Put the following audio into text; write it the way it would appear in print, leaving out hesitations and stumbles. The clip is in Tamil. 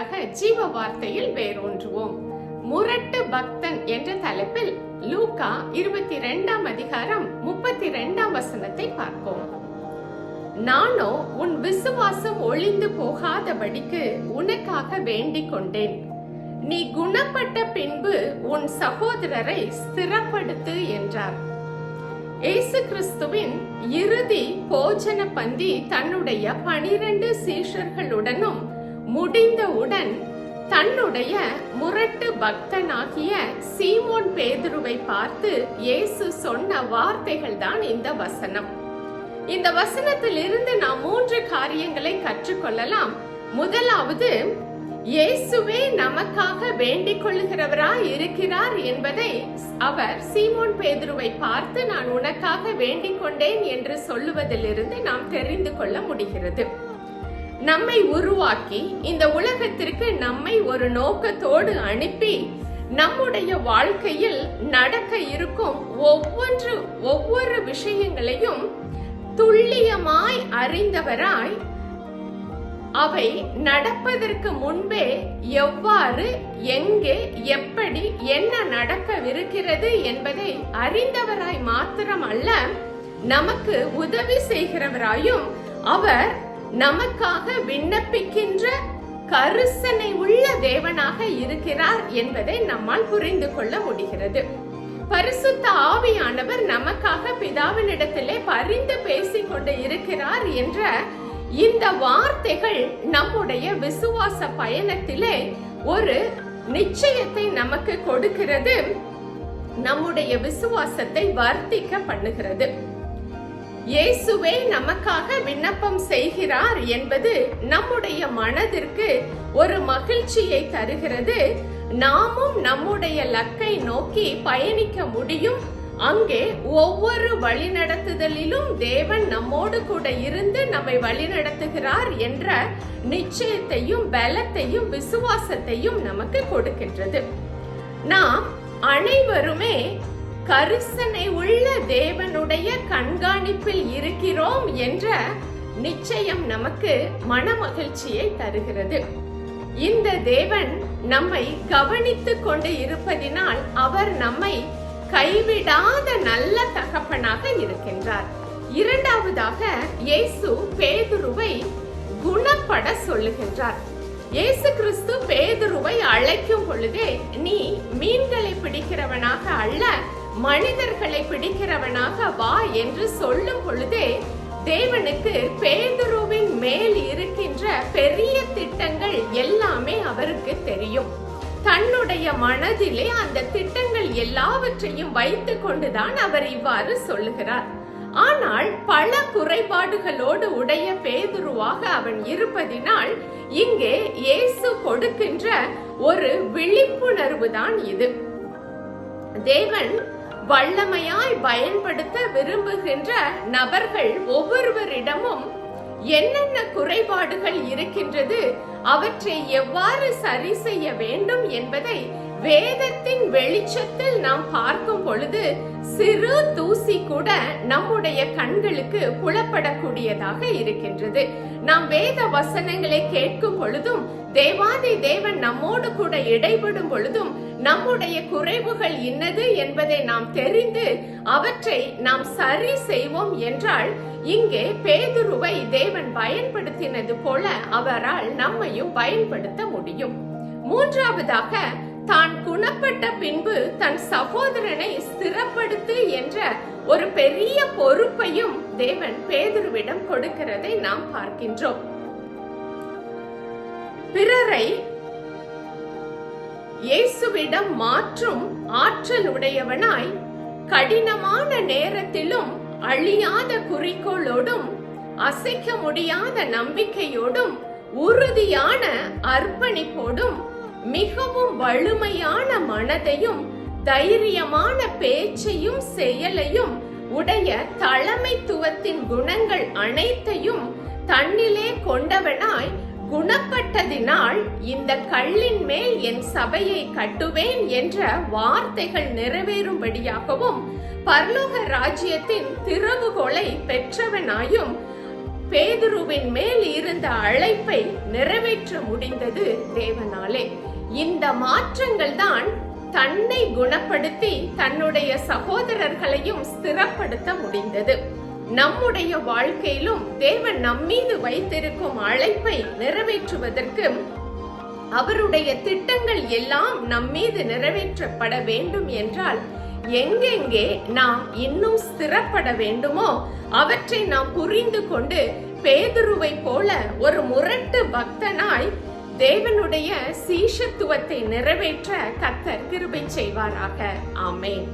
வழியாக ஜீவ வார்த்தையில் வேரூன்றுவோம். முரட்டு பக்தன் என்ற தலைப்பில் லூக்கா 22 அதிகாரம் 32 பார்ப்போம். நானோ உன் விசுவாசம் ஒளிந்து போகாதபடிக்கு உனக்காக வேண்டிக் கொண்டேன். நீ குணப்பட்ட பின்பு உன் சகோதரரை ஸ்திரப்படுத்து என்றார். இயேசு கிறிஸ்துவின் இறுதி போஜன பந்தி தன்னுடைய 12 சீஷர்களுடனும் முடிந்தவுடன் தன்னுடைய முரட்டு பக்தனாகிய சீமோன் பேதுருவை பார்த்து இயேசு சொன்ன வார்த்தைகள் தான் இந்த வசனம். இந்த வசனத்தில் இருந்து நாம் 3 காரியங்களை கற்றுக்கொள்ளலாம். முதலாவது, இயேசுவே நமக்காக வேண்டிக் கொள்ளுகிறவராய் இருக்கிறார் என்பதை அவர் சீமோன் பேதுருவை பார்த்து நான் உனக்காக வேண்டிக் கொண்டேன் என்று சொல்லுவதிலிருந்து நாம் தெரிந்து கொள்ள முடிகிறது. நம்மை உருவாக்கி இந்த உலகத்திற்கு நம்மை ஒரு நோக்கத்தோடு அனுப்பி நம்முடைய வாழ்க்கையில் நடக்க இருக்கும் ஒவ்வொரு விஷயங்களையும் துல்லியமாய் அறிந்தவராய் அவை நடப்பதற்கு முன்பே எவ்வாறு, எங்கே, எப்படி, என்ன நடக்கவிருக்கிறது என்பதை அறிந்தவராய் மாத்திரமல்ல, நமக்கு உதவி செய்கிறவராயும் அவர் நமக்காக விண்ணப்பிக்கின்ற கரிசனை உள்ள தேவனாக இருக்கிறார் என்பதை நம்மால் புரிந்து கொள்ள முடிகிறது. பரிசுத்த ஆவியானவர் நமக்காக பிதாவினிடத்திலே பரிந்து பேசிக் கொண்டு இருக்கிறார் என்ற இந்த வார்த்தைகள் நம்முடைய விசுவாச பயணத்திலே ஒரு நிச்சயத்தை நமக்கு கொடுக்கிறது, நம்முடைய விசுவாசத்தை வர்த்திக்க பண்ணுகிறது. இயேசுவே நமக்காக விண்ணப்பம் செய்கிறார் என்பது நம்முடைய மனதிற்கு ஒரு மகிழ்ச்சியை தருகிறது. நாமும் நம்முடைய லக்கை நோக்கி பயணிக்க முடியும். அங்கே ஒவ்வொரு வழிநடத்துதலிலும் தேவன் நம்மோடு கூட இருந்து நம்மை வழிநடத்துகிறார் என்ற நிச்சயத்தையும் பலத்தையும் விசுவாசத்தையும் நமக்கு கொடுக்கின்றது. நாம் அனைவருமே கரிசனை உள்ள தேவனுடைய கண்காணிப்பில் இருக்கிறோம் என்ற நிச்சயம் நமக்கு மன மகிழ்ச்சியை தருகிறது. இந்த தேவன் நம்மை கவனித்துக் கொண்டு இருப்பதினால் அவர் நம்மை கைவிடாத நல்ல தகப்பனாக இருக்கின்றார். இரண்டாவதாக, இயேசு பேதுருவை குணப்பட சொல்லுகின்றார். இயேசு கிறிஸ்து பேதுருவை அழைக்கும் பொழுதே, நீ மீன்களை பிடிக்கிறவனாக அல்ல, மனிதர்களை பிடிக்கிறவனாக வா என்று சொல்லும் பொழுதே தேவனுக்கு பேதுருவின் மேல் இருக்கின்ற பெரிய திட்டங்கள் எல்லாமே அவருக்கு தெரியும். தன்னுடைய மனதிலே அந்த திட்டங்கள் எல்லாவற்றையும் வைத்துக் கொண்டுதான் அவர் இவ்வாறு சொல்லுகிறார். ஆனால் பல குறைபாடுகளோடு உடைய பேதுருவாக அவன் இருப்பதினால் இங்கே இயேசு கொடுக்கின்ற ஒரு விழிப்புணர்வு தான் இது. தேவன் வல்லமையாய் பயன்படுத்த விரும்புகின்ற நபர்கள் ஒவ்வொருவரிடமும் என்னென்ன குறைபாடுகள் இருக்கின்றது, அவற்றை எவ்வாறு சரி செய்ய வேண்டும் என்பதை வேதத்தின் வெளிச்சத்தில் நாம் பார்க்கும் பொழுது சிறு தூசி கூட நம்முடைய கண்களுக்கு புலப்படக்கூடியதாக இருக்கின்றது. நாம் வேத வசனங்களை கேட்கும் பொழுதும், தேவாதி தேவன் நம்மோடு கூட இடைபடும் பொழுதும் நம்முடைய குறைவுகள் இன்னது என்பதை நாம் தெரிந்து அவற்றை நாம் சரி செய்வோம் என்றால், இங்கே பேதுருவை தேவன் பயன்படுத்தினது போல அவரால் நம்மையும் பயன்படுத்த முடியும். மூன்றாவதாக, தான் குணப்பட்ட பின்பு தன் சகோதரனை ஸ்திரப்படுத்து என்ற ஒரு பெரிய பொறுப்பையும் தேவன் பேதுருவிடம் கொடுக்கிறதை நாம் பார்க்கின்றோம். பிறரை இயேசுவிடம் மாற்றும் ஆற்றல் உடையவனாய், கடினமான நேரத்திலும் அழியாத குறிக்கோளோடும் அசைக்க முடியாத நம்பிக்கையோடும் உறுதியான அர்ப்பணிப்போடும் மிகவும் வலிமையான மனதையும் தைரியமான பேச்சையும் செயலையும் உடைய தலைமைத்துவத்தின் குணங்கள் அனைத்தையும் தன்னிலே கொண்டவனாய், குணப்பட்டதினால் இந்த கல்லின் மேல் என் சபையை கட்டுவேன் என்ற வார்த்தைகள் நிறைவேறும்படியாகவும், பரலோக ராஜ்யத்தின் திறவுகோலை பெற்றவனாயும், பேதுருவின் மேல் இருந்த அழைப்பை நிறைவேற்ற முடிந்தது தேவனாலே. இந்த மாற்றங்கள் தான் தன்னை குணப்படுத்தி தன்னுடைய சகோதரர்களையும் ஸ்திரப்படுத்த முடிந்தது. நம்முடைய வாழ்க்கையிலும் தேவன் நம்மீது வைத்திருக்கும் அழைப்பை நிறைவேற்றுவதற்கு அவருடைய திட்டங்கள் எல்லாம் நம்மீது நிறைவேற்றப்பட வேண்டும் என்றால் எங்கெங்கே நாம் இன்னும் ஸ்திரப்பட வேண்டுமோ அவற்றை நாம் புரிந்து கொண்டு பேதுருவை போல ஒரு முரட்டு பக்தனாய் தேவனுடைய சீஷத்துவத்தை நிறைவேற்ற கர்த்தர் கிருபை செய்வாராக. ஆமென்.